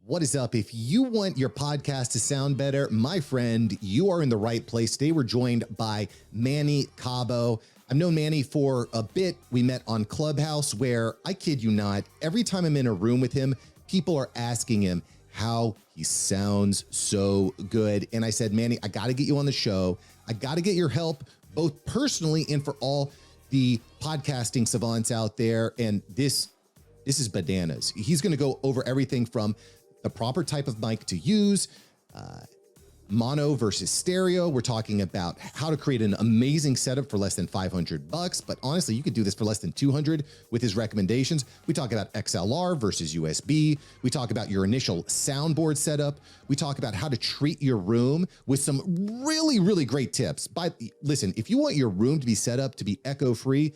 What is up? If you want your podcast to sound better, my friend, you are in the right place. Today we're joined by Manny Cabo. I've known Manny for a bit. We met on Clubhouse where, I kid you not, every time I'm in a room with him, people are asking him how he sounds so good. And I said, Manny, I got to get you on the show. I got to get your help, both personally and for all the podcasting savants out there. And this is bananas. He's going to go over everything from the proper type of mic to use, mono versus stereo. We're talking about how to create an amazing setup for less than $500, but honestly, you could do this for less than 200 with his recommendations. We talk about XLR versus USB. We talk about your initial soundboard setup. We talk about how to treat your room with some really, really great tips. Listen, if you want your room to be set up to be echo-free,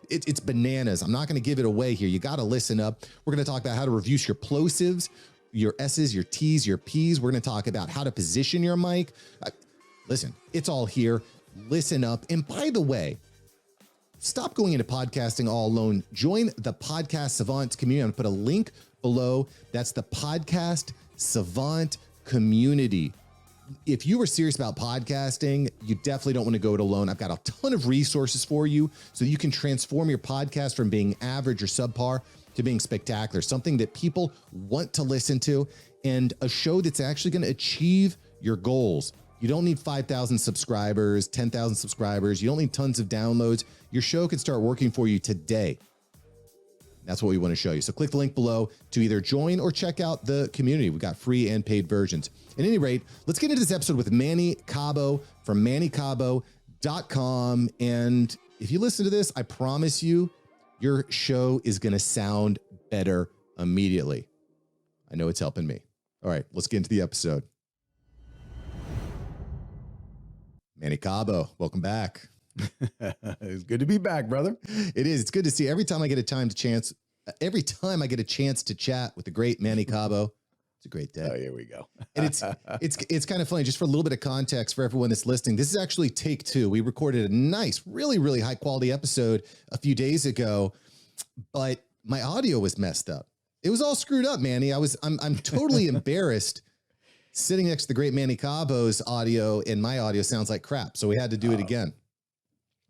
it's bananas. I'm not going to give it away here. You got to listen up. We're going to talk about how to reduce your plosives, your S's, your T's, your P's. We're going to talk about how to position your mic. Listen, it's all here. Listen up. And by the way, stop going into podcasting all alone. Join the Podcast Savant community. I'm going to put a link below. That's the Podcast Savant community. If you are serious about podcasting, you definitely don't want to go it alone. I've got a ton of resources for you so you can transform your podcast from being average or subpar to being spectacular, something that people want to listen to, and a show that's actually going to achieve your goals. You don't need 5,000 subscribers, 10,000 subscribers. You don't need tons of downloads. Your show can start working for you today. That's what we want to show you. So click the link below to either join or check out the community. We've got free and paid versions. At any rate, let's get into this episode with Manny Cabo from mannycabo.com. And if you listen to this, I promise you, your show is going to sound better immediately. I know it's helping me. All right, let's get into the episode. Manny Cabo, welcome back. It's good to be back, brother. It is. It's good to see. Every time I get a chance to chat with the great Manny Cabo, it's a great day. Oh, here we go. And it's kind of funny, just for a little bit of context for everyone that's listening. This is actually take two. We recorded a nice, really, really high quality episode a few days ago, but my audio was messed up. It was all screwed up, Manny. I'm totally embarrassed sitting next to the great Manny Cabo's audio, and my audio sounds like crap. So we had to do it again.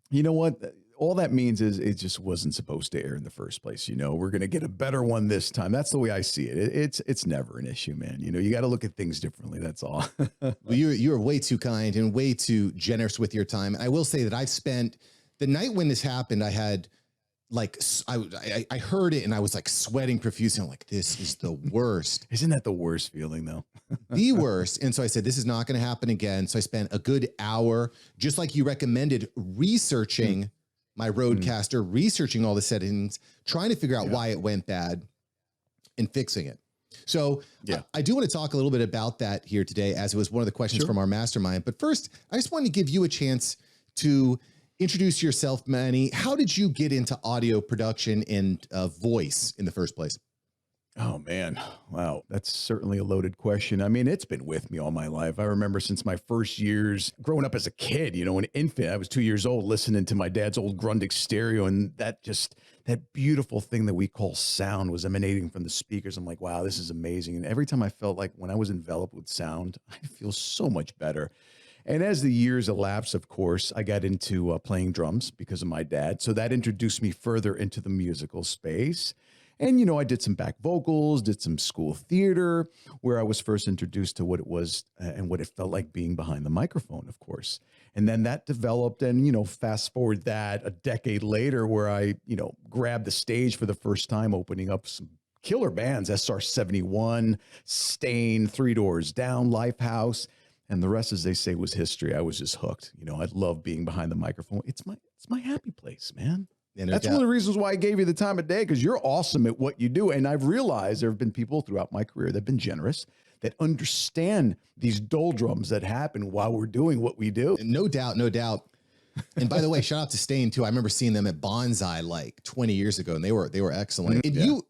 You know what? All that means is it just wasn't supposed to air in the first place. You know, we're going to get a better one this time. That's the way I see it. It's never an issue, man. You know, you got to look at things differently. That's all. Well, you are way too kind and way too generous with your time. And I will say that I've spent the night when this happened, I had like, I heard it and I was like sweating profusely. I'm like, this is the worst. Isn't that the worst feeling though? The worst. And so I said, this is not going to happen again. So I spent a good hour, just like you recommended, researching my Rodecaster, researching all the settings, trying to figure out why it went bad and fixing it. So I do want to talk a little bit about that here today, as it was one of the questions from our mastermind. But first, I just wanted to give you a chance to introduce yourself, Manny. How did you get into audio production and voice in the first place? Oh, man. Wow. That's certainly a loaded question. I mean, it's been with me all my life. I remember since my first years growing up as a kid, you know, an infant, I was 2 years old listening to my dad's old Grundig stereo. And that beautiful thing that we call sound was emanating from the speakers. I'm like, wow, this is amazing. And every time I felt like when I was enveloped with sound, I feel so much better. And as the years elapsed, of course, I got into playing drums because of my dad. So that introduced me further into the musical space. And, you know, I did some back vocals, did some school theater, where I was first introduced to what it was and what it felt like being behind the microphone, of course. And then that developed, and, you know, fast forward that a decade later, where I, you know, grabbed the stage for the first time, opening up some killer bands, SR-71, Stain, Three Doors Down, Lifehouse. And the rest, as they say, was history. I was just hooked. You know, I love being behind the microphone. It's my happy place, man. That's one of the reasons why I gave you the time of day, because you're awesome at what you do. And I've realized there have been people throughout my career that have been generous, that understand these doldrums that happen while we're doing what we do. No doubt, no doubt. And by the way, shout out to Stain too. I remember seeing them at Bonsai like 20 years ago, and they were excellent. And you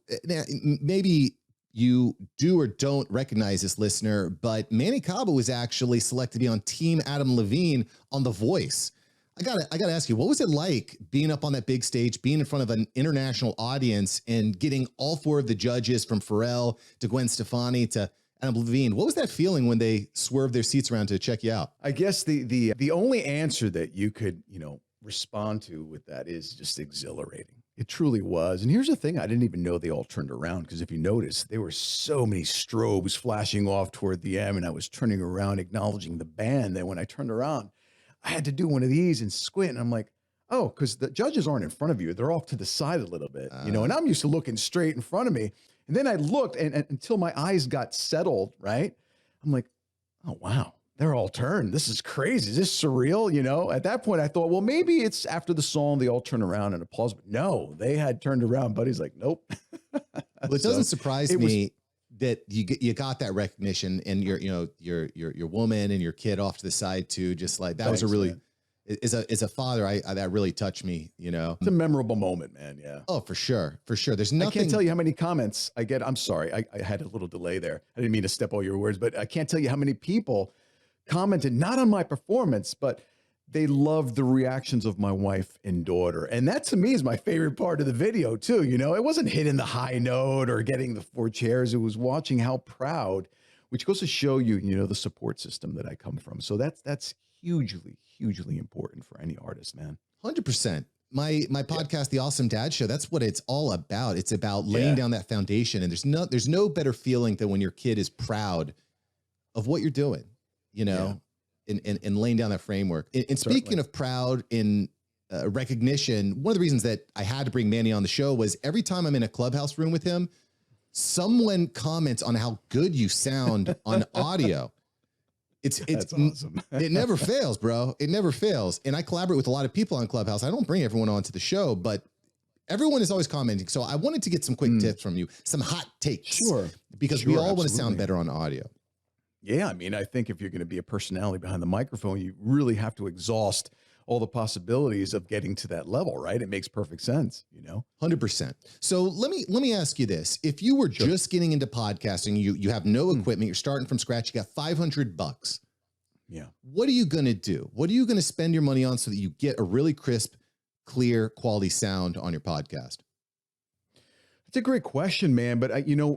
maybe you do or don't recognize this, listener, but Manny Cabo was actually selected to be on Team Adam Levine on The Voice. I gotta ask you, what was it like being up on that big stage, being in front of an international audience and getting all four of the judges from Pharrell to Gwen Stefani to Adam Levine? What was that feeling when they swerved their seats around to check you out? I guess the only answer that you could, respond to with that is just exhilarating. It truly was. And here's the thing. I didn't even know they all turned around, because if you notice, there were so many strobes flashing off toward the end, and I was turning around, acknowledging the band, that when I turned around, I had to do one of these and squint. And I'm like, oh, because the judges aren't in front of you. They're off to the side a little bit, and I'm used to looking straight in front of me. And then I looked, and until my eyes got settled, right? I'm like, oh, wow. They're all turned. This is crazy. Is this surreal? At that point I thought, well, maybe it's after the song, they all turn around and applause, but no, they had turned around. Buddy's like, nope. Well, it doesn't surprise me that you got that recognition, and your woman and your kid off to the side too. Just like that. Thanks, was a really, man. As a father, that really touched me, It's a memorable moment, man. Yeah. Oh, for sure. For sure. There's nothing. I can't tell you how many comments I get. I'm sorry. I had a little delay there. I didn't mean to step all your words, but I can't tell you how many people commented not on my performance, but they loved the reactions of my wife and daughter. And that to me is my favorite part of the video too. It wasn't hitting the high note or getting the 4 chairs. It was watching how proud, which goes to show you, the support system that I come from. So that's hugely, hugely important for any artist, man. 100%. My podcast, The Awesome Dad Show, that's what it's all about. It's about laying down that foundation. And there's no better feeling than when your kid is proud of what you're doing. And laying down that framework. And speaking of proud in recognition, one of the reasons that I had to bring Manny on the show was every time I'm in a clubhouse room with him, someone comments on how good you sound on audio. It's awesome. It never fails, bro. It never fails. And I collaborate with a lot of people on Clubhouse. I don't bring everyone onto the show, but everyone is always commenting. So I wanted to get some quick tips from you, some hot takes. Sure. Because we all want to sound better on audio. Yeah, I mean, I think if you're going to be a personality behind the microphone, you really have to exhaust all the possibilities of getting to that level, right? It makes perfect sense, 100%. So let me ask you this. If you were just getting into podcasting, you have no equipment, you're starting from scratch, you got $500. Yeah. What are you going to do? What are you going to spend your money on so that you get a really crisp, clear, quality sound on your podcast? It's a great question, man. But,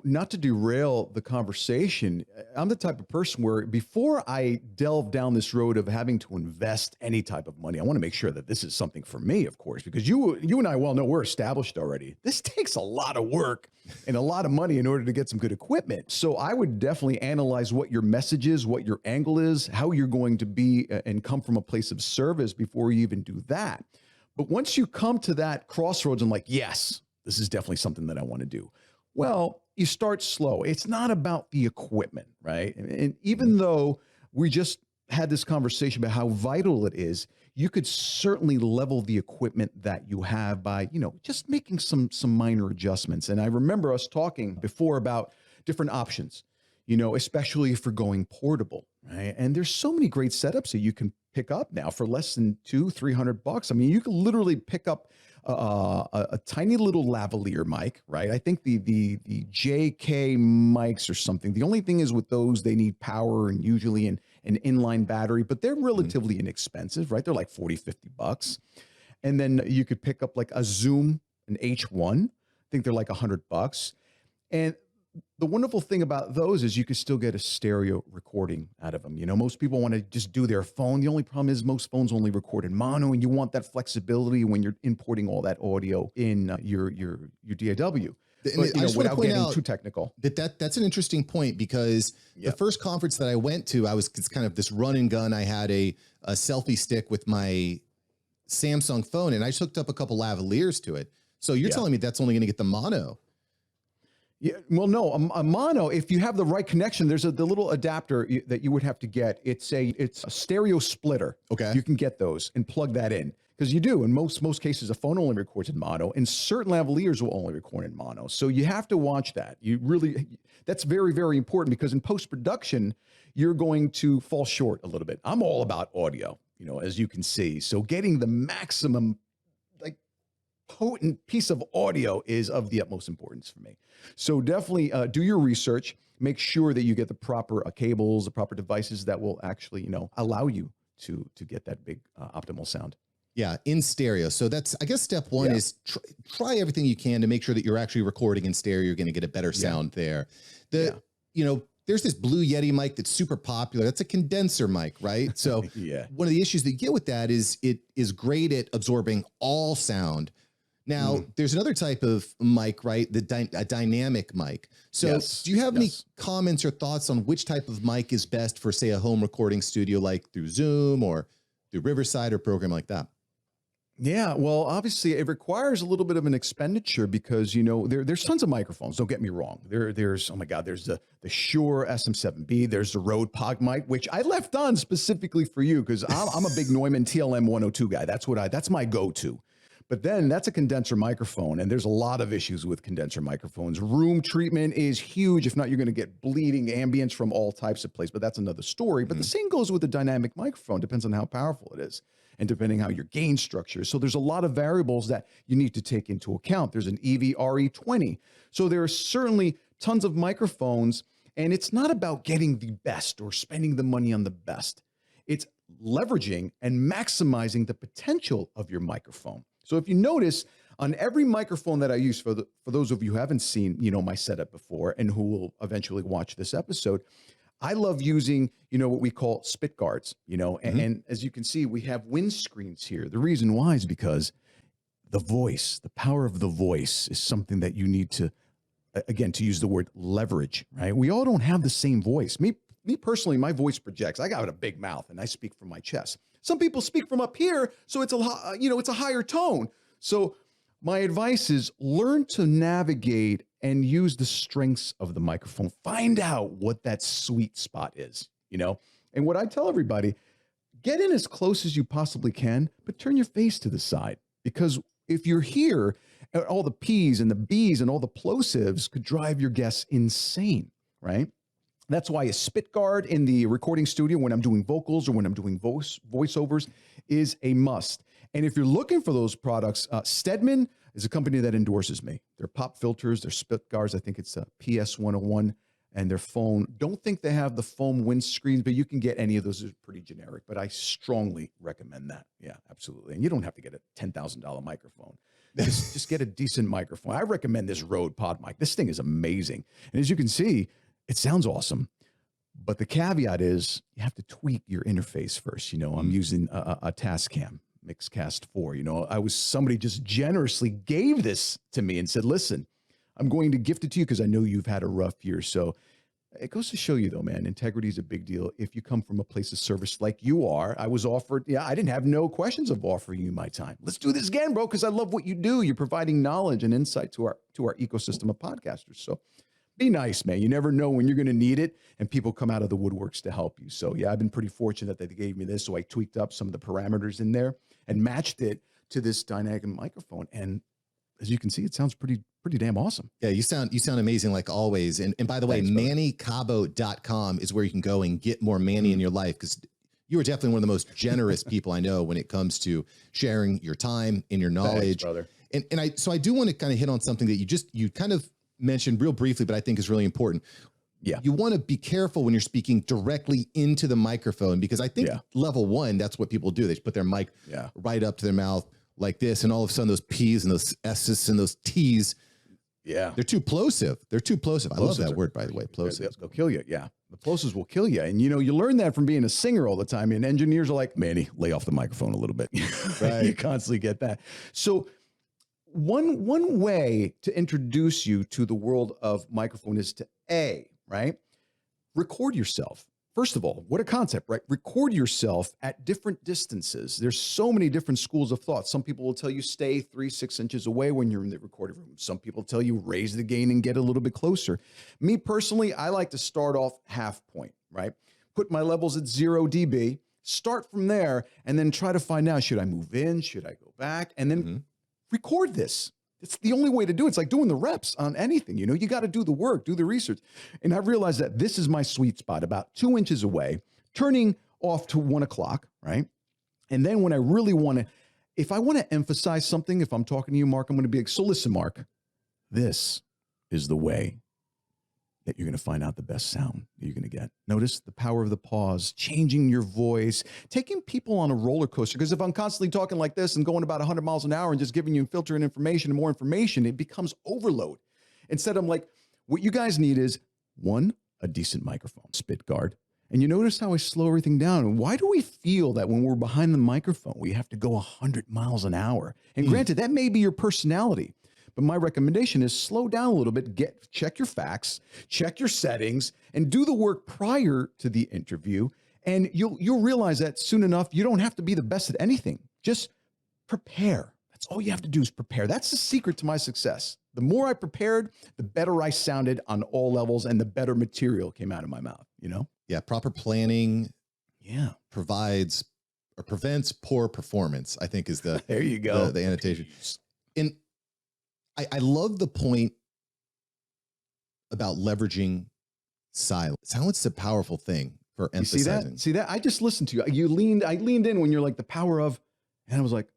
not to derail the conversation, I'm the type of person where before I delve down this road of having to invest any type of money, I want to make sure that this is something for me, of course, because you and I well know we're established already. This takes a lot of work and a lot of money in order to get some good equipment. So I would definitely analyze what your message is, what your angle is, how you're going to be and come from a place of service before you even do that. But once you come to that crossroads and like, yes, this is definitely something that I want to do. Well, you start slow. It's not about the equipment, right? And even though we just had this conversation about how vital it is, you could certainly level the equipment that you have by, just making some minor adjustments. And I remember us talking before about different options, especially if you're going portable, right? And there's so many great setups that you can pick up now for less than $200-300. I mean, you can literally pick up a tiny little lavalier mic, right? I think the JK mics or something. The only thing is with those, they need power and usually an inline battery, but they're relatively inexpensive, right? They're like $40-50. And then you could pick up like a Zoom, an H1. I think they're like $100. And the wonderful thing about those is you can still get a stereo recording out of them. Most people want to just do their phone. The only problem is most phones only record in mono, and you want that flexibility when you're importing all that audio in your DAW. But, I just want to point out too technical. That's an interesting point, because the first conference that I went to, it's kind of this run and gun. I had a selfie stick with my Samsung phone, and I just hooked up a couple lavaliers to it. So you're telling me that's only going to get the mono? Yeah, well, no, a mono, if you have the right connection, there's the little adapter that you would have to get. It's a stereo splitter. Okay. You can get those and plug that in, because you do. In most cases, a phone only records in mono, and certain lavaliers will only record in mono. So you have to watch that. That's very, very important, because in post-production, you're going to fall short a little bit. I'm all about audio, as you can see. So getting the maximum potent piece of audio is of the utmost importance for me. So definitely do your research. Make sure that you get the proper cables, the proper devices that will actually, allow you to get that big optimal sound. Yeah, in stereo. So that's, I guess, step one is try everything you can to make sure that you're actually recording in stereo. You're going to get a better sound there. You know, there's this Blue Yeti mic that's super popular. That's a condenser mic, right? So one of the issues that you get with that is it is great at absorbing all sound. Now, there's another type of mic, right? A dynamic mic. So do you have any comments or thoughts on which type of mic is best for, say, a home recording studio, like through Zoom or through Riverside or program like that? Yeah, well, obviously it requires a little bit of an expenditure because, you know, there's tons of microphones. Don't get me wrong. There's, oh my God, there's the Shure Sm7b. There's the Rode Pog mic, which I left on specifically for you because I'm a big Neumann TLM 102 guy. That's my go-to. But then that's a condenser microphone, and there's a lot of issues with condenser microphones. Room treatment is huge. If not, you're going to get bleeding ambience from all types of places, but that's another story. But the same goes with the dynamic microphone. Depends on how powerful it is and depending how your gain structure is. So there's a lot of variables that you need to take into account. There's an EV-RE20. So there are certainly tons of microphones, and it's not about getting the best or spending the money on the best. It's leveraging and maximizing the potential of your microphone. So if you notice, on every microphone that I use, for those of you who haven't seen, you know, my setup before and who will eventually watch this episode, I love using, you know, what we call spit guards, you know, and as you can see, we have windscreens here. The reason why is because the voice, the power of the voice is something that you need to, again, to use the word leverage, right? We all don't have the same voice. Me personally, my voice projects. I got a big mouth and I speak from my chest. Some people speak from up here, so it's it's a higher tone. So my advice is learn to navigate and use the strengths of the microphone. Find out what that sweet spot is, you know? And what I tell everybody, get in as close as you possibly can, but turn your face to the side. Because if you're here, all the P's and the B's and all the plosives could drive your guests insane, right? That's why a spit guard in the recording studio when I'm doing vocals or when I'm doing voiceovers is a must. And if you're looking for those products, Stedman is a company that endorses me. Their pop filters, their spit guards, I think it's a PS101, and their phone. Don't think they have the foam windscreens, but you can get any of those. It's pretty generic, but I strongly recommend that. Yeah, absolutely. And you don't have to get a $10,000 microphone. Just get a decent microphone. I recommend this Rode Pod mic. This thing is amazing. And as you can see, it sounds awesome, but the caveat is you have to tweak your interface first. You know, I'm using a Tascam Mixcast 4. You know, somebody just generously gave this to me and said, listen, I'm going to gift it to you because I know you've had a rough year. So it goes to show you though, man, integrity is a big deal. If you come from a place of service like you are, I was offered, I didn't have no questions of offering you my time. Let's do this again, bro, because I love what you do. You're providing knowledge and insight to our ecosystem of podcasters. So be nice, man. You never know when you're going to need it, and people come out of the woodworks to help you. So yeah, I've been pretty fortunate that they gave me this. So I tweaked up some of the parameters in there and matched it to this dynamic microphone. And as you can see, it sounds pretty damn awesome. Yeah, you sound amazing like always. And by the way, mannycabo.com is where you can go and get more Manny in your life, because you are definitely one of the most generous people I know when it comes to sharing your time and your knowledge. Thanks, brother. And I do want to kind of hit on something that you kind of mentioned real briefly, but I think is really important. Yeah. You want to be careful when you're speaking directly into the microphone, because I think level one, that's what people do. They put their mic right up to their mouth like this. And all of a sudden those P's and those S's and those T's, they're too plosive. They're too plosive. I love that word, by the way, plosive. They'll kill you. Yeah. The plosives will kill you. And, you know, you learn that from being a singer all the time. And engineers are like, Manny, lay off the microphone a little bit. Right. You constantly get that. So one way to introduce you to the world of microphone is to record yourself. First of all, what a concept, right? Record yourself at different distances. There's so many different schools of thought. Some people will tell you stay 3-6 inches away when you're in the recording room. Some people tell you raise the gain and get a little bit closer. Me personally, I like to start off half point, right? Put my levels at 0 dB, start from there, and then try to find out, should I move in? Should I go back? And then record this. It's the only way to do it. It's like doing the reps on anything. You know, you got to do the work, do the research. And I realized that this is my sweet spot, about 2 inches away, turning off to 1 o'clock, right? And then when I really want to, if I want to emphasize something, if I'm talking to you, Mark, I'm going to be like, so listen, Mark, this is the way that you're going to find out the best sound that you're going to get. Notice the power of the pause, changing your voice, taking people on a roller coaster. Because if I'm constantly talking like this and going about 100 miles an hour and just giving you filtering information and more information, it becomes overload. Instead, I'm like, what you guys need is one, a decent microphone, spit guard. And you notice how I slow everything down. And why do we feel that when we're behind the microphone, we have to go 100 miles an hour? And granted, that may be your personality. But my recommendation is slow down a little bit, check your facts, check your settings, and do the work prior to the interview. And you'll realize that soon enough, you don't have to be the best at anything. Just prepare. That's all you have to do is prepare. That's the secret to my success. The more I prepared, the better I sounded on all levels and the better material came out of my mouth, you know? Yeah, proper planning provides or prevents poor performance, I think is the there you go. The annotation. And I love the point about leveraging silence. Silence is a powerful thing for emphasizing. See that? I just listened to you. I leaned in when you're like the power of, and I was like,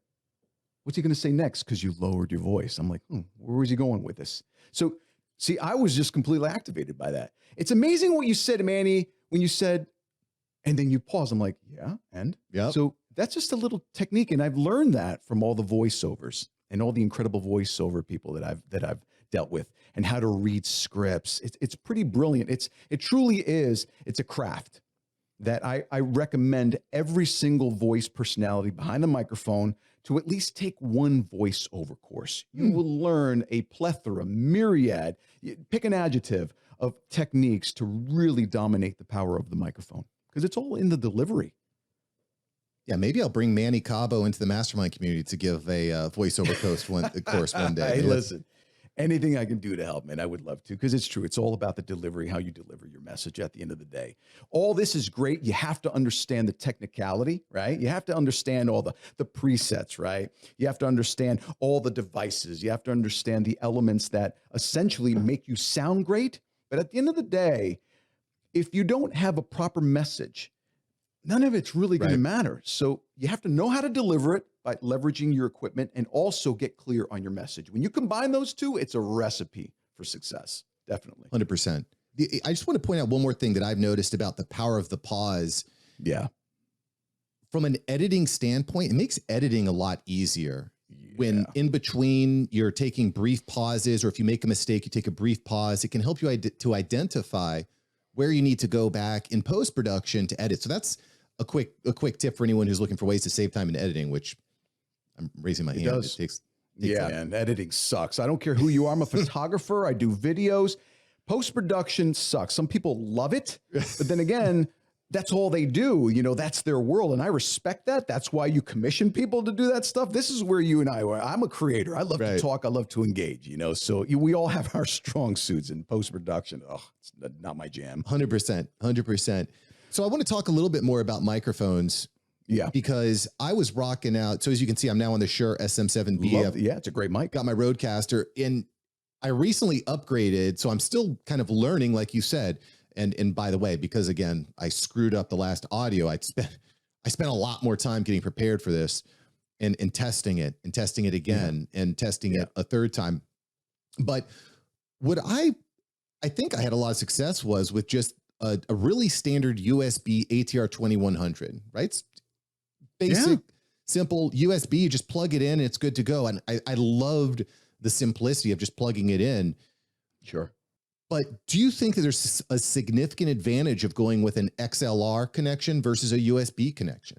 what's he going to say next? Because you lowered your voice. I'm like, where was he going with this? So see, I was just completely activated by that. It's amazing what you said, Manny, when you said, and then you pause. I'm like, yeah, and yeah. So that's just a little technique. And I've learned that from all the voiceovers and all the incredible voiceover people that I've dealt with, and how to read scripts. It's pretty brilliant. It truly is. It's a craft that I recommend every single voice personality behind the microphone to at least take one voiceover course. You will learn a plethora, myriad, pick an adjective of techniques to really dominate the power of the microphone, because it's all in the delivery. Yeah, maybe I'll bring Manny Cabo into the mastermind community to give a voiceover course one day. Hey, listen, anything I can do to help, man, I would love to, because it's true. It's all about the delivery, how you deliver your message at the end of the day. All this is great. You have to understand the technicality, right? You have to understand all the presets, right? You have to understand all the devices. You have to understand the elements that essentially make you sound great. But at the end of the day, if you don't have a proper message, none of it's really going to matter. So you have to know how to deliver it by leveraging your equipment, and also get clear on your message. When you combine those two, it's a recipe for success. Definitely. 100%. I just want to point out one more thing that I've noticed about the power of the pause. Yeah. From an editing standpoint, it makes editing a lot easier. When in between you're taking brief pauses, or if you make a mistake, you take a brief pause. It can help you to identify where you need to go back in post-production to edit. So that's a quick tip for anyone who's looking for ways to save time in editing, which I'm raising my hand. Does. It takes yeah, time. man, editing sucks. I don't care who you are. I'm a photographer. I do videos. Post-production sucks. Some people love it, but then again, that's all they do. You know, that's their world. And I respect that. That's why you commission people to do that stuff. This is where you and I are. I'm a creator. I love to talk. I love to engage, you know, so we all have our strong suits in post-production. Oh, it's not my jam. 100%, 100%. So I want to talk a little bit more about microphones. Yeah. Because I was rocking out. So as you can see, I'm now on the Shure Sm7b. Yeah, it's a great mic. Got my Rodecaster, and I recently upgraded. So I'm still kind of learning, like you said. And by the way, because again, I screwed up the last audio, I spent a lot more time getting prepared for this and testing it again and testing it a third time. But what I think I had a lot of success was with just a really standard USB ATR 2100, right? It's basic, simple USB, you just plug it in and it's good to go. And I loved the simplicity of just plugging it in. Sure. But do you think that there's a significant advantage of going with an XLR connection versus a USB connection?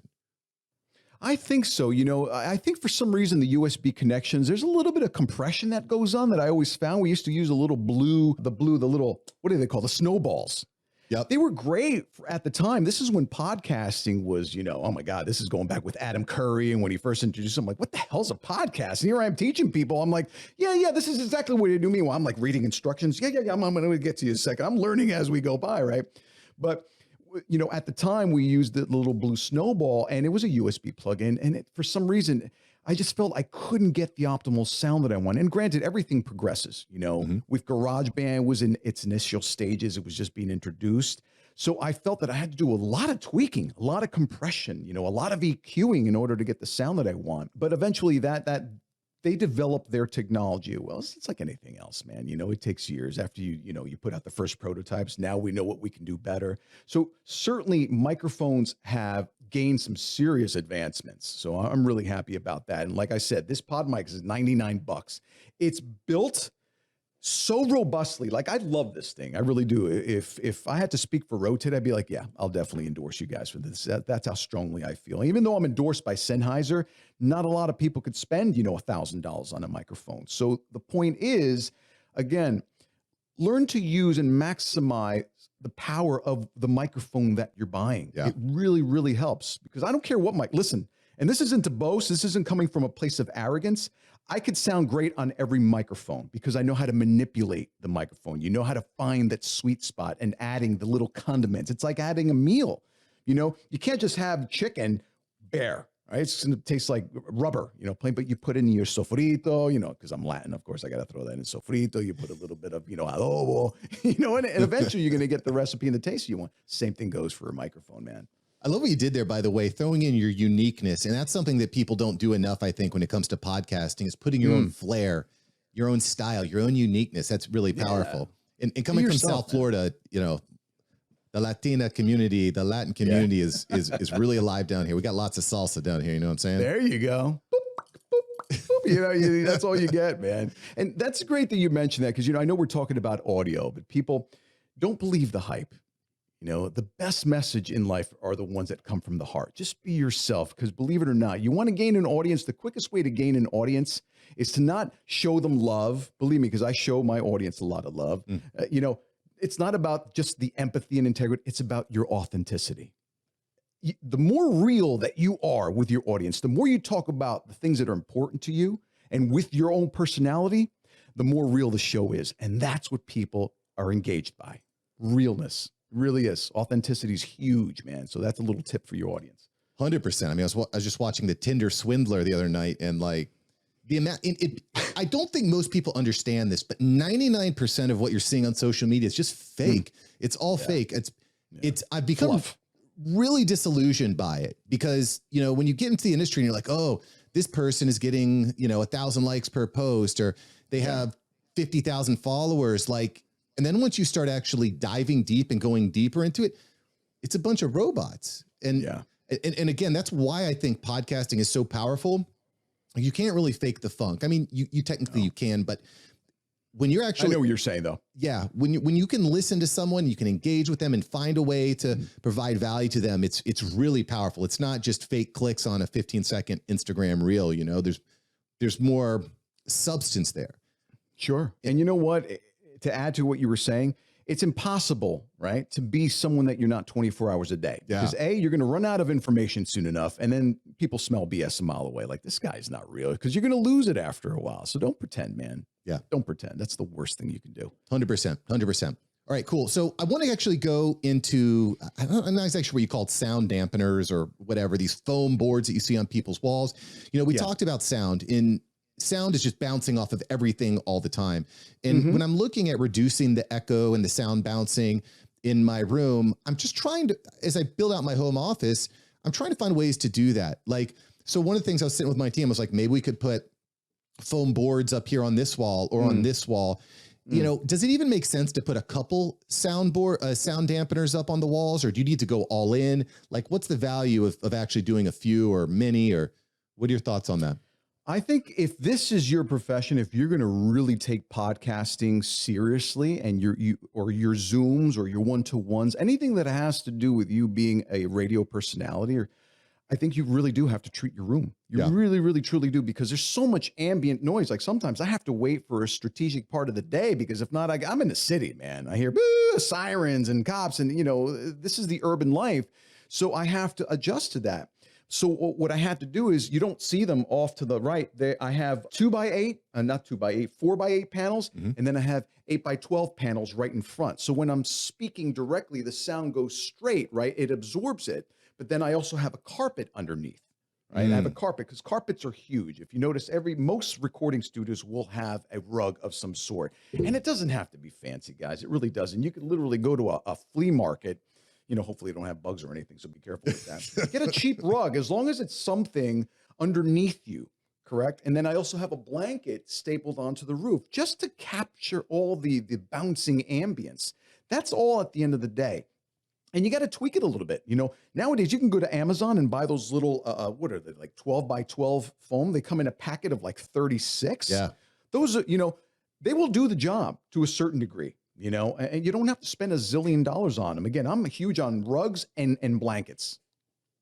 I think so. You know, I think for some reason, the USB connections, there's a little bit of compression that goes on that I always found. We used to use the little, what do they call the snowballs? Yep. They were great at the time. This is when podcasting was, you know, oh my God, this is going back with Adam Curry. And when he first introduced him, I'm like, what the hell's a podcast? And here I am teaching people. I'm like, yeah, this is exactly what you do. Meanwhile, I'm like reading instructions. Yeah. I'm going to get to you in a second. I'm learning as we go by, right? But, you know, at the time we used the little blue snowball, and it was a USB plug-in. And for some reason, I just felt I couldn't get the optimal sound that I want. And granted, everything progresses, you know, with GarageBand was in its initial stages. It was just being introduced. So I felt that I had to do a lot of tweaking, a lot of compression, you know, a lot of EQing in order to get the sound that I want. But eventually that they develop their technology. Well, it's like anything else, man. It takes years after you put out the first prototypes. Now we know what we can do better. So certainly microphones have gained some serious advancements. So I'm really happy about that. And like I said, this pod mic is $99. It's built so robustly. Like, I love this thing. I really do. If I had to speak for Rotate, I'd be like, yeah, I'll definitely endorse you guys for this. That's how strongly I feel. Even though I'm endorsed by Sennheiser, not a lot of people could spend, $1,000 on a microphone. So the point is, again, learn to use and maximize the power of the microphone that you're buying. Yeah. It really, really helps, because I don't care what mic. Listen, and this isn't to boast. This isn't coming from a place of arrogance. I could sound great on every microphone because I know how to manipulate the microphone. You know how to find that sweet spot and adding the little condiments. It's like adding a meal. You can't just have chicken bare, right? It's going to taste like rubber, plain, but you put in your sofrito, because I'm Latin, of course, I got to throw that in sofrito. You put a little bit of, adobo, and eventually you're going to get the recipe and the taste you want. Same thing goes for a microphone, man. I love what you did there, by the way, throwing in your uniqueness. And that's something that people don't do enough, I think, when it comes to podcasting, is putting your own flair, your own style, your own uniqueness. That's really powerful. And coming from South Florida, the Latina community, the Latin community is really alive down here. We got lots of salsa down here. You know what I'm saying? There you go. That's all you get, man. And that's great that you mentioned that, because, I know we're talking about audio, but people don't believe the hype. The best message in life are the ones that come from the heart. Just be yourself, because believe it or not, you want to gain an audience. The quickest way to gain an audience is to not show them love. Believe me, because I show my audience a lot of love. It's not about just the empathy and integrity. It's about your authenticity. The more real that you are with your audience, the more you talk about the things that are important to you and with your own personality, the more real the show is. And that's what people are engaged by. Realness. Really is. Authenticity is huge, man. So that's a little tip for your audience. 100%. I mean, I was just watching the Tinder Swindler the other night, and like the amount, I don't think most people understand this, but 99% of what you're seeing on social media is just fake. It's all fake. I've become really disillusioned by it, because, when you get into the industry and you're like, oh, this person is getting, 1,000 likes per post, or they have 50,000 followers, and then once you start actually diving deep and going deeper into it, it's a bunch of robots. And again, that's why I think podcasting is so powerful. You can't really fake the funk. I mean, you technically you can, but when you're actually, I know what you're saying though. Yeah. When you can listen to someone, you can engage with them and find a way to provide value to them. It's really powerful. It's not just fake clicks on a 15-second Instagram reel. There's more substance there. Sure. And you know what? To add to what you were saying, it's impossible, right, to be someone that you're not 24 hours a day. Yeah. Because you're going to run out of information soon enough, and then people smell BS a mile away. Like, this guy's not real, because you're going to lose it after a while. So don't pretend, man. Yeah. Don't pretend. That's the worst thing you can do. 100%. 100%. All right, cool. So I want to actually go into, I'm not exactly sure what you call it, sound dampeners or whatever, these foam boards that you see on people's walls. We talked about sound. Sound is just bouncing off of everything all the time. And when I'm looking at reducing the echo and the sound bouncing in my room, I'm just trying to, as I build out my home office, I'm trying to find ways to do that. So one of the things I was sitting with my team, I was like, maybe we could put foam boards up here on this wall or on this wall. Does it even make sense to put a couple sound dampeners up on the walls, or do you need to go all in? What's the value of actually doing a few or many, or what are your thoughts on that? I think if this is your profession, if you're going to really take podcasting seriously, and your Zooms or your one-to-ones, anything that has to do with you being a radio personality, I think you really do have to treat your room. You really, really, truly do, because there's so much ambient noise. Like, sometimes I have to wait for a strategic part of the day, because if not, I'm in the city, man. I hear sirens and cops, and this is the urban life. So I have to adjust to that. So what I have to do is, you don't see them off to the right. I have 2x8, not 2x8, 4x8 panels. And then I have 8x12 panels right in front. So when I'm speaking directly, the sound goes straight, right? It absorbs it. But then I also have a carpet underneath, right? I have a carpet, because carpets are huge. If you notice, most recording studios will have a rug of some sort. And it doesn't have to be fancy, guys. It really doesn't. You could literally go to a flea market. Hopefully you don't have bugs or anything, so be careful with that. Get a cheap rug, as long as it's something underneath you. correct? And then I also have a blanket stapled onto the roof just to capture all the bouncing ambience. That's all at the end of the day. And you got to tweak it a little bit. You know, nowadays you can go to Amazon and buy those little, what are they, like 12 by 12 foam? They come in a packet of like 36. Yeah. Those are, you know, they will do the job to a certain degree, you know, and you don't have to spend $1 zillion on them. Again, I'm huge on rugs and blankets.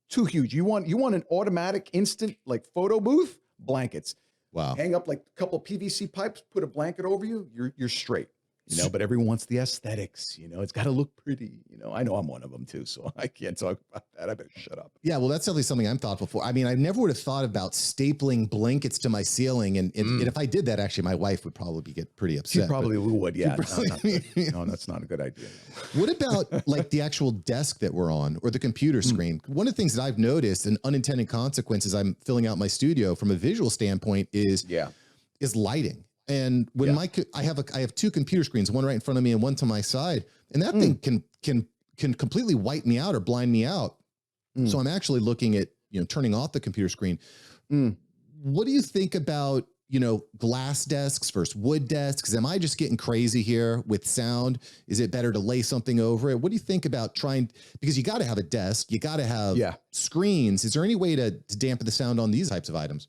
Too huge. You want an automatic instant like photo booth? Blankets. Wow. Hang up like a couple of PVC pipes, put a blanket over you, you're straight. You know, but everyone wants the aesthetics, you know, it's got to look pretty. You know, I know I'm one of them too, so I can't talk about that. I better shut up. Yeah, well, that's definitely something I'm thoughtful for. I mean, I never would have thought about stapling blankets to my ceiling. And if I did that, actually, my wife would probably get pretty upset. She probably would, yeah. No, that's not a good idea. What about like the actual desk that we're on or the computer screen? One of the things that I've noticed, an unintended consequence as I'm filling out my studio from a visual standpoint is lighting. And when I have two computer screens, one right in front of me and one to my side, and that thing can completely wipe me out or blind me out. So I'm actually looking at, you know, turning off the computer screen. What do you think about, you know, glass desks versus wood desks? Am I just getting crazy here with sound? Is it better to lay something over it? What do you think about trying, because you got to have a desk, you got to have screens. Is there any way to dampen the sound on these types of items?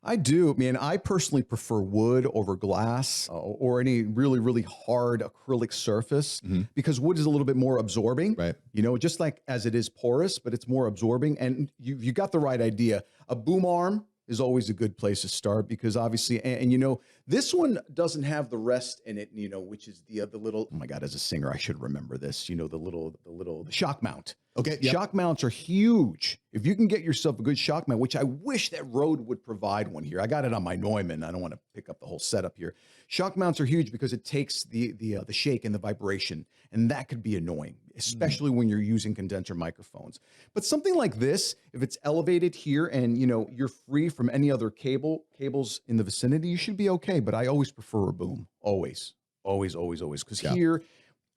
I do. Man, I personally prefer wood over glass or any really, really hard acrylic surface because wood is a little bit more absorbing, right? You know, just like as it is porous, but it's more absorbing. And you got the right idea. A boom arm is always a good place to start because obviously, and you know, this one doesn't have the rest in it, you know, which is the little, oh my God, as a singer, I should remember this, you know, the shock mount. Okay. Yep. Shock mounts are huge. If you can get yourself a good shock mount, which I wish that Rode would provide one here. I got it on my Neumann. I don't want to pick up the whole setup here. Shock mounts are huge because it takes the shake and the vibration, and that could be annoying, especially when you're using condenser microphones. But something like this, if it's elevated here and you know you're free from any other cables in the vicinity, you should be okay. But I always prefer a boom. Always. Because here,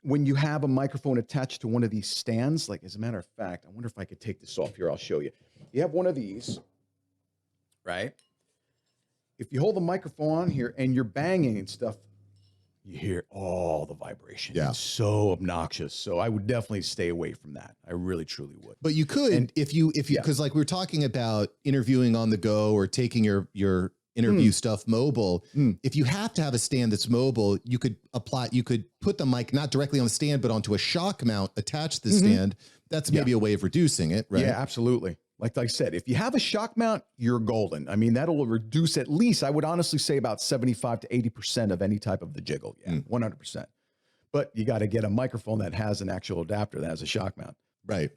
when you have a microphone attached to one of these stands, like as a matter of fact, I wonder if I could take this off here. I'll show you. You have one of these, right? If you hold the microphone on here and you're banging and stuff, you hear all the vibration. Yeah. It's so obnoxious. So I would definitely stay away from that. I really, truly would. But you could, and if you, because like we were talking about interviewing on the go or taking your interview stuff mobile. If you have to have a stand that's mobile, you could put the mic not directly on the stand, but onto a shock mount attached to the stand. That's maybe a way of reducing it, right? Yeah, absolutely. Like I said, if you have a shock mount, you're golden. I mean, that'll reduce at least, I would honestly say about 75 to 80% of any type of the jiggle. Yeah, 100%. But you got to get a microphone that has an actual adapter that has a shock mount. Right.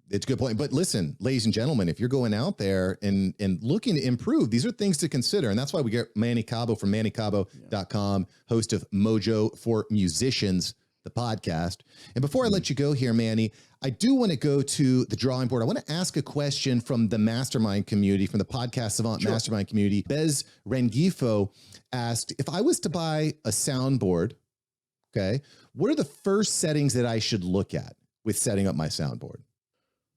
It's a good point. But listen, ladies and gentlemen, if you're going out there and looking to improve, these are things to consider. And that's why we get Manny Cabo from mannycabo.com, host of Mojo for Musicians, the podcast. And before I let you go here, Manny, I do want to go to the drawing board. I want to ask a question from the mastermind community, from the podcast Savant mastermind community. Bez Rengifo asked, if I was to buy a soundboard, okay, what are the first settings that I should look at with setting up my soundboard?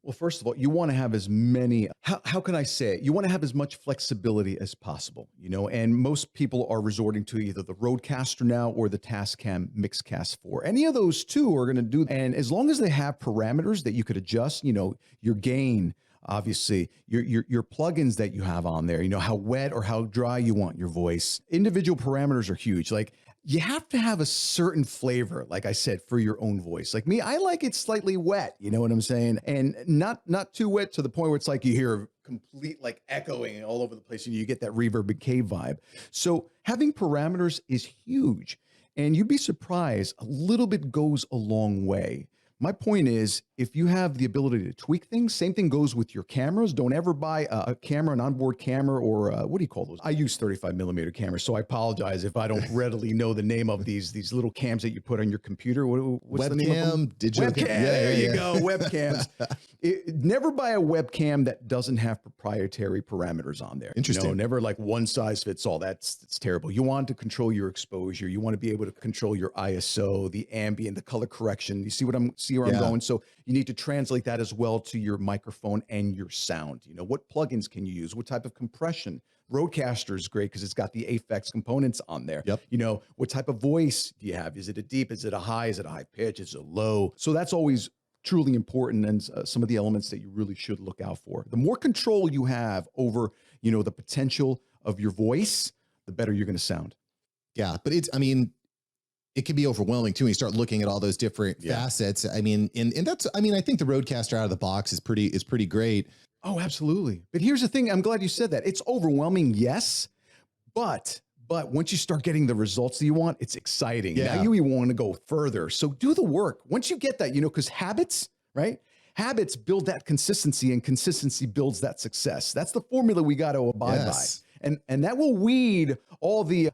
Well, first of all, you want to have as many, how can I say it? You want to have as much flexibility as possible, you know, and most people are resorting to either the Rodecaster now or the Tascam Mixcast 4. Any of those two are going to do, and as long as they have parameters that you could adjust, you know, your gain, obviously, your plugins that you have on there, you know, how wet or how dry you want your voice. Individual parameters are huge. Like, you have to have a certain flavor, like I said, for your own voice. Like me, I like it slightly wet, you know what I'm saying? And not too wet to the point where it's like you hear complete like echoing all over the place and you get that reverb and cave vibe. So having parameters is huge. And you'd be surprised, a little bit goes a long way. My point is, if you have the ability to tweak things, same thing goes with your cameras. Don't ever buy a camera, an onboard camera, or what do you call those? I use 35mm cameras, so I apologize if I don't readily know the name of these little cams that you put on your computer. What's the name of them? Digital webcam. There you go, webcams. Never buy a webcam that doesn't have proprietary parameters on there. Interesting. You know, never like one size fits all. That's terrible. You want to control your exposure. You want to be able to control your ISO, the ambient, the color correction. You see what I'm See where I'm Yeah. going? So you need to translate that as well to your microphone and your sound. You know, what plugins can you use? What type of compression? Rodecaster is great because it's got the Aphex components on there. Yep. You know, what type of voice do you have? Is it a deep? Is it a high? Is it a high pitch? Is it low? So that's always truly important, and some of the elements that you really should look out for. The more control you have over, you know, the potential of your voice, the better you're going to sound. Yeah. But it's, I mean, it can be overwhelming too when you start looking at all those different facets. I mean, and that's, I mean, I think the Rodecaster out of the box is pretty great. Oh, absolutely. But here's the thing. I'm glad you said that. It's overwhelming, yes, but once you start getting the results that you want, it's exciting. Yeah. Now you want to go further. So do the work. Once you get that, you know, because habits, right? Habits build that consistency, and consistency builds that success. That's the formula we got to abide by. And that will weed all the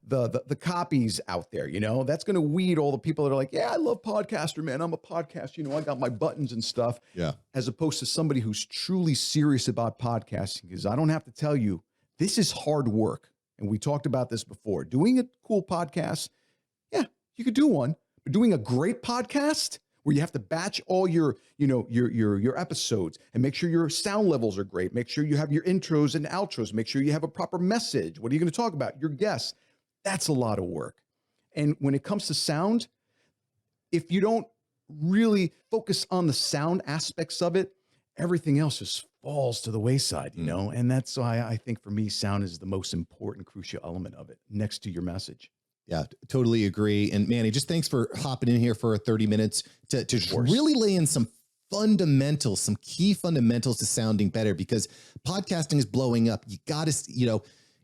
copies out there, you know. That's going to weed all the people that are like, yeah, I love podcaster, man. I'm a podcast, you know, I got my buttons and stuff. Yeah. As opposed to somebody who's truly serious about podcasting, because I don't have to tell you, this is hard work. And we talked about this before. Doing a cool podcast, yeah, you could do one, but doing a great podcast where you have to batch all your, you know, your episodes and make sure your sound levels are great. Make sure you have your intros and outros. Make sure you have a proper message. What are you going to talk about? Your guests. That's a lot of work. And when it comes to sound, if you don't really focus on the sound aspects of it, everything else just falls to the wayside, you know? And that's why I think for me, sound is the most important, crucial element of it next to your message. Yeah, totally agree. And Manny, just thanks for hopping in here for 30 minutes to really lay in some fundamentals, some key fundamentals to sounding better, because podcasting is blowing up. You got to, you know,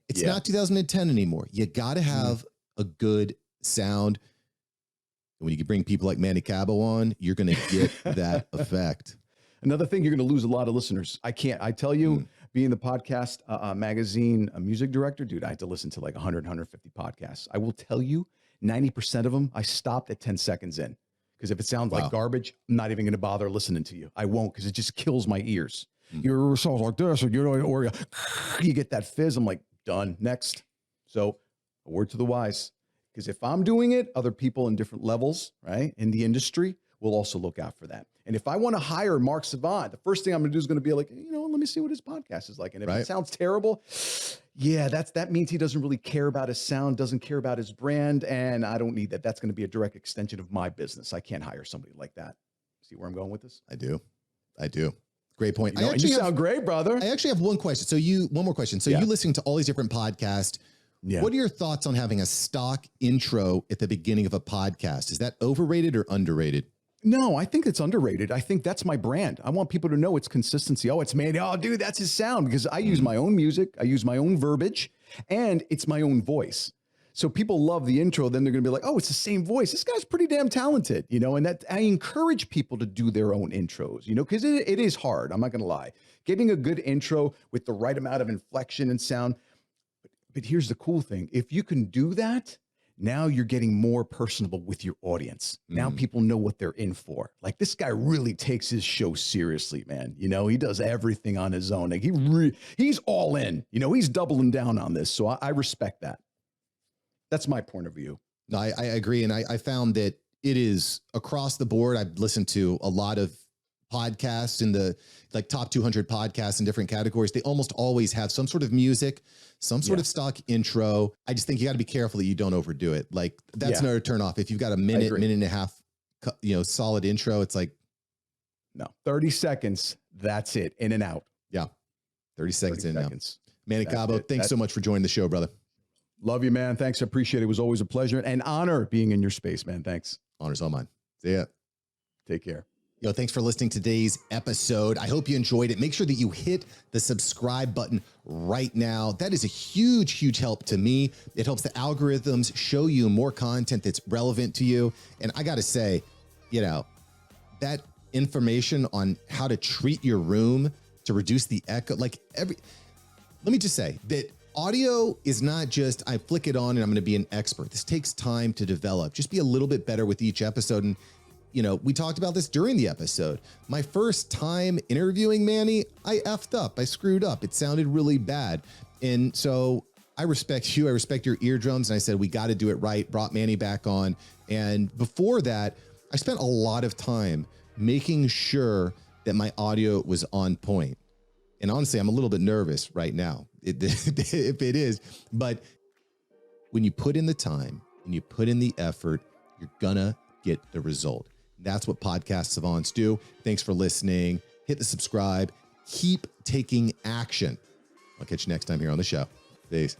it's not 2010 anymore. You got to have a good sound. And when you can bring people like Manny Cabo on, you're going to get that effect. Another thing, you're going to lose a lot of listeners. I tell you, being the podcast magazine music director, dude, I had to listen to like 100, 150 podcasts. I will tell you, 90% of them, I stopped at 10 seconds in. Because if it sounds like garbage, I'm not even going to bother listening to you. I won't, because it just kills my ears. Your sounds like this, or you get that fizz. I'm like, done, next. So a word to the wise. Because if I'm doing it, other people in different levels, right, in the industry will also look out for that. And if I want to hire Mark Savant, the first thing I'm going to do is going to be like, you know, let me see what his podcast is like. And if it sounds terrible, yeah, that means he doesn't really care about his sound, doesn't care about his brand. And I don't need that. That's going to be a direct extension of my business. I can't hire somebody like that. See where I'm going with this? I do. Great point. You know, you sound great, brother. I actually have one question. One more question. So you listening to all these different podcasts. Yeah. What are your thoughts on having a stock intro at the beginning of a podcast? Is that overrated or underrated? No, I think it's underrated. I think that's my brand. I want people to know it's consistency. Oh, it's Manny. Oh, dude, that's his sound, because I use my own music. I use my own verbiage, and it's my own voice. So people love the intro. Then they're going to be like, oh, it's the same voice. This guy's pretty damn talented, you know, and that I encourage people to do their own intros, you know, because it is hard. I'm not going to lie. Getting a good intro with the right amount of inflection and sound. But here's the cool thing. If you can do that, now you're getting more personable with your audience. Now people know what they're in for. Like, this guy really takes his show seriously, man. You know, he does everything on his own. Like, he's all in, you know, he's doubling down on this. So I respect that. That's my point of view. No, I agree. And I found that it is across the board. I've listened to a lot of podcasts in the like top 200 podcasts in different categories. They almost always have some sort of music, some sort of stock intro. I just think you got to be careful that you don't overdo it. Like, that's another turn off. If you've got a minute and a half, you know, solid intro, it's like, no, 30 seconds. That's it. In and out. Yeah. 30 seconds in now. Manny Cabo, thanks so much for joining the show, brother. Love you, man. Thanks. I appreciate it. It was always a pleasure and honor being in your space, man. Thanks. Honor's all mine. See ya. Take care. Yo, thanks for listening to today's episode. I hope you enjoyed it. Make sure that you hit the subscribe button right now. That is a huge, huge help to me. It helps the algorithms show you more content that's relevant to you. And I got to say, you know, that information on how to treat your room to reduce the echo, let me just say that audio is not just, I flick it on and I'm going to be an expert. This takes time to develop. Just be a little bit better with each episode. And you know, we talked about this during the episode. My first time interviewing Manny, I effed up. I screwed up. It sounded really bad. And so I respect you. I respect your eardrums. And I said, we got to do it right. Brought Manny back on. And before that, I spent a lot of time making sure that my audio was on point. And honestly, I'm a little bit nervous right now, if it is. But when you put in the time and you put in the effort, you're gonna get the result. That's what podcast savants do. Thanks for listening. Hit the subscribe. Keep taking action. I'll catch you next time here on the show. Peace.